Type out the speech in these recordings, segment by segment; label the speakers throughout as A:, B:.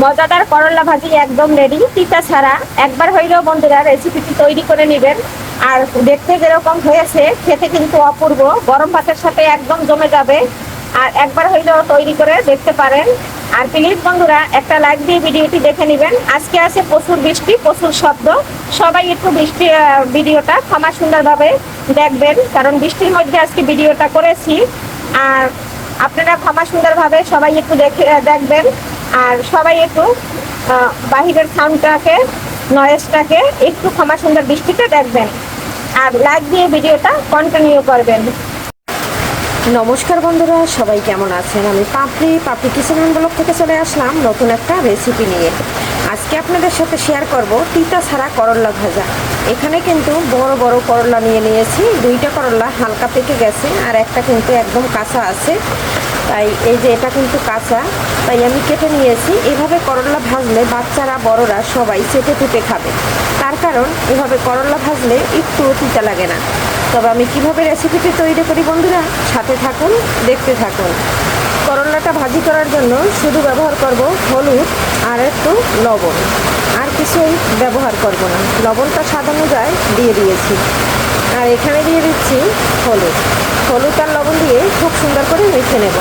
A: মজাদার করলা ভাজি একদম রেডি, তিতা ছাড়া। একবার হইলেও বন্ধুরা রেসিপিটি তৈরি করে নেবেন। আর দেখতে যেরকম হয়েছে, খেতে কিন্তু অপূর্ব, গরম ভাতের সাথে একদম জমে যাবে। আর একবার হইলেও তৈরি করে দেখতে পারেন। আর প্লিজ বন্ধুরা একটা লাইক দিয়ে ভিডিওটি দেখে নেবেন। আজকে আছে প্রচুর বৃষ্টি, প্রচুর শব্দ। সবাই একটু ভিডিওটা ক্ষমা সুন্দরভাবে দেখবেন, কারণ বৃষ্টির মধ্যে আজকে ভিডিওটা করেছি। আর আপনারা ক্ষমা সুন্দরভাবে সবাই একটু দেখবেন। আর সবাই একটু বাহিরের সাউন্ডটাকে, নয়েজটাকে একটু ক্ষমা সুন্দর দৃষ্টিতে দেখবেন। আর লাইক দিয়ে ভিডিওটা কন্টিনিউ করবেন।
B: নমস্কার বন্ধুরা, সবাই কেমন আছেন? আমি পাপড়ি কিচেন অ্যান্ড ব্লগ থেকে চলে আসলাম নতুন একটা রেসিপি নিয়ে। আজকে আপনাদের সাথে শেয়ার করব তিতা ছাড়া করলা ভাজা। এখানে কিন্তু বড় বড় করলা নিয়েছি। দুইটা করলা হালকা পেকে গেছে, আর একটা কিন্তু একদম কাঁচা আছে। তাই এই যে এটা কিন্তু কাঁচা, তাই আমি কেটে নিয়েছি। এভাবে করলা ভাজলে বাচ্চারা বড়রা সবাই চেটে পুটে খাবে। তার কারণ এভাবে করলা ভাজলে একটু তিতা লাগে না। তবে আমি কিভাবে রেসিপিটি তৈরি করি বন্ধুরা, সাথে থাকুন, দেখতে থাকুন। করলাটা ভাজি করার জন্য শুধু ব্যবহার করব হলুদ আর একটু লবণ, আর কিছুই ব্যবহার করব না। লবণটা স্বাদ অনুযায়ী দিয়ে দিয়েছি, আর এখানে দিয়ে দিচ্ছি হলুদ আর লবণ দিয়ে খুব সুন্দর করে মেখে নেব।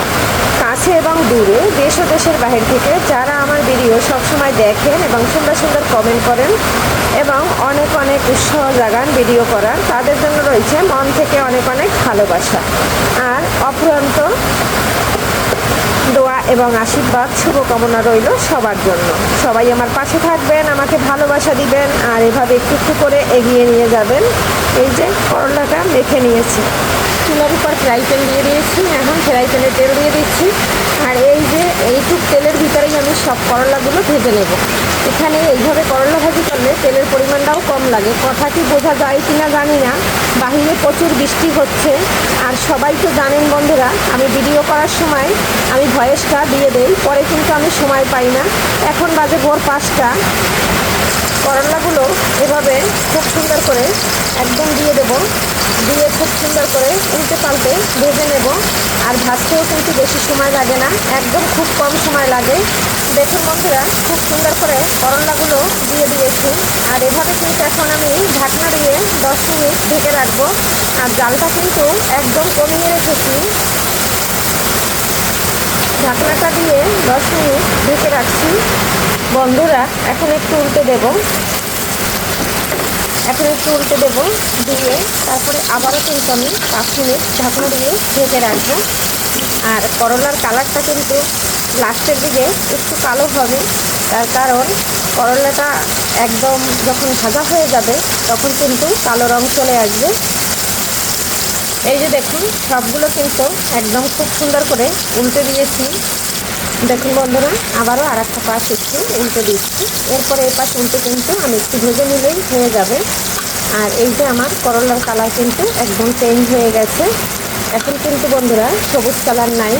B: কাছে এবং দূরে, দেশ ও দেশের বাহির থেকে যারা আমার ভিডিও সবসময় দেখেন এবং সুন্দর সুন্দর কমেন্ট করেন এবং অনেক অনেক উৎসাহ জাগান ভিডিও করার, তাদের জন্য রয়েছে মন থেকে অনেক অনেক ভালোবাসা আর অফুরন্ত দোয়া এবং আশীর্বাদ, শুভকামনা রইল সবার জন্য। সবাই আমার পাশে থাকবেন, আমাকে ভালোবাসা দিবেন, আর এভাবে একটু একটু করে এগিয়ে নিয়ে যাবেন। এই যে করলাটা মেখে নিয়েছি, চুলার উপর ফ্রাই প্যান দিয়ে দিয়েছি। এখন ফ্রাই প্যানে তেল দিয়ে দিচ্ছি, আর এই যে এইটুক তেলের ভিতরেই আমি সব করলাগুলো ভেজে নেব। এখানে এইভাবে করলা ভাজি করলে তেলের পরিমাণটাও কম লাগে। কথা কি বোঝা যায় কিনা জানি না, বাহিরে প্রচুর বৃষ্টি হচ্ছে। আর সবাই তো জানেন বন্ধুরা, আমি ভিডিও করার সময় আমি ভয়েসটা দিয়ে দেই, পরে কিন্তু আমি সময় পাই না। এখন বাজে ভোর 5টা। করলাগুলো এভাবে খুব সুন্দর করে একদম দিয়ে দেব, দিয়ে খুব সুন্দর করে উল্টে পাল্টে ভেজে নেব। আর ভাজতেও কিন্তু বেশি সময় লাগে না, একদম খুব কম সময় লাগে। দেখুন বন্ধুরা, খুব সুন্দর করে করলাগুলো দিয়ে দিয়েছি। আর এভাবে কিন্তু এখন আমি ঢাকনা দিয়ে 10 মিনিট ঢেকে রাখবো। আর জালটা কিন্তু একদম কমিয়ে রেখেছি। ঢাকনাটা দিয়ে 10 মিনিট ঢেকে রাখছি বন্ধুরা। এখন একটু উল্টে দেবো, দিয়ে তারপরে আবারও কিন্তু আমি 5 মিনিট ঢাকনা দিয়ে ঢেকে রাখবো। আর করলার কালারটা কিন্তু লাস্টের দিকে একটু কালো হবে, তার কারণ করলাটা একদম যখন ভাজা হয়ে যাবে তখন কিন্তু কালো রং চলে আসবে। এই যে দেখুন, সবগুলো কিন্তু একদম খুব সুন্দর করে উল্টে দিয়েছি। দেখুন বন্ধুরা, আবারও আর একটা পাশ একটু উল্টে দিচ্ছি। এরপরে এই পাশ উল্টে কিন্তু আমি একটু ভেজে নিলেই হয়ে যাবে। আর এই যে আমার করলার কালার কিন্তু একদম চেঞ্জ হয়ে গেছে। এখন কিন্তু বন্ধুরা সবুজ কালার নাই।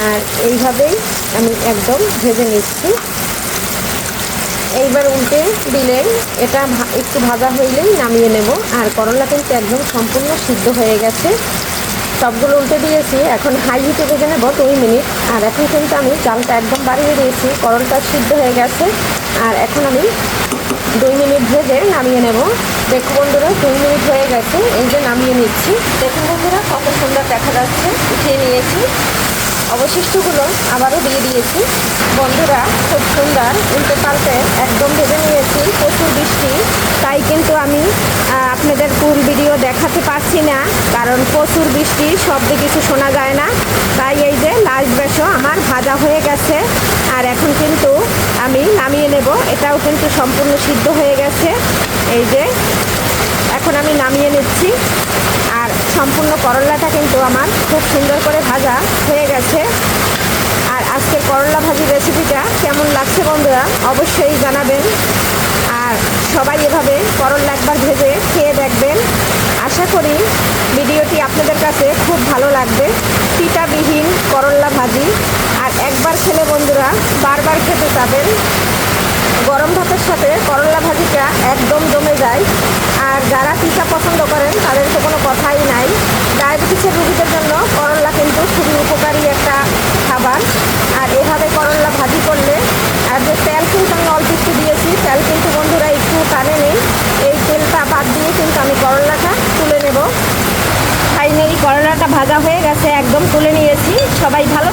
B: আর এইভাবেই আমি একদম ভেজে নিচ্ছি। এইবার উল্টে দিলে এটা একটু ভাজা হইলেই নামিয়ে নেব। আর করলা কিন্তু একদম সম্পূর্ণ সিদ্ধ হয়ে গেছে। সবগুলো উল্টে দিয়েছি, এখন হাই হিটে ভেজে নেব 2 মিনিট। আর এখন কিন্তু আমি চালটা একদম বাড়িয়ে দিয়েছি, করলাটা সিদ্ধ হয়ে গেছে। আর এখন আমি 2 মিনিট ভেজে নামিয়ে নেব। দেখুন বন্ধুরা, 2 মিনিট হয়ে গেছে, এই যে নামিয়ে নিচ্ছি। দেখুন বন্ধুরা, কত সুন্দর দেখা যাচ্ছে। উঠিয়ে নিয়েছি, অবশিষ্টগুলো আবারও দিয়ে দিয়েছি। বন্ধুরা, খুব সুন্দর উল্টে পাল্টে একদম ভেজে নিয়েছি। প্রচুর বৃষ্টি, তাই কিন্তু আমি আপনাদের ফুল ভিডিও দেখাতে পারছি না, কারণ প্রচুর বৃষ্টি, শব্দ কিছু শোনা যায় না। তাই এই যে লাস্ট বেশও আমার ভাজা হয়ে গেছে। আর এখন কিন্তু আমি নামিয়ে নেব। এটাও কিন্তু সম্পূর্ণ সিদ্ধ হয়ে গেছে। এই যে এখন আমি নামিয়ে নিচ্ছি। আর সম্পূর্ণ করলাটা কিন্তু আমার খুব সুন্দর করে ভাজা হয়ে গেছে। আর আজকের করলা ভাজি রেসিপিটা কেমন লাগছে বন্ধুরা, অবশ্যই জানাবেন। আর সবাই এভাবে করলা একবার ভেজে খেয়ে দেখবেন। আশা করি ভিডিওটি আপনাদের কাছে খুব ভালো লাগবে। তিতাবিহীন করলা ভাজি, আর একবার খেলে বন্ধুরা বারবার খেতে চাবেন। গরম ভাতের সাথে করলা ভাজিটা একদম জমে যায়। আর যারা তিতা পছন্দ করেন তাদের তো কোনো কথাই নাই। ডায়াবেটিসের রোগীদের জন্য করলা কিন্তু খুবই উপকারী একটা খাবার। আর এভাবে করলা ভাজি করলে আর দেখতে
A: ভাজা হয়ে গেছে, একদম তুলে নিয়েছি। সবাই ভালো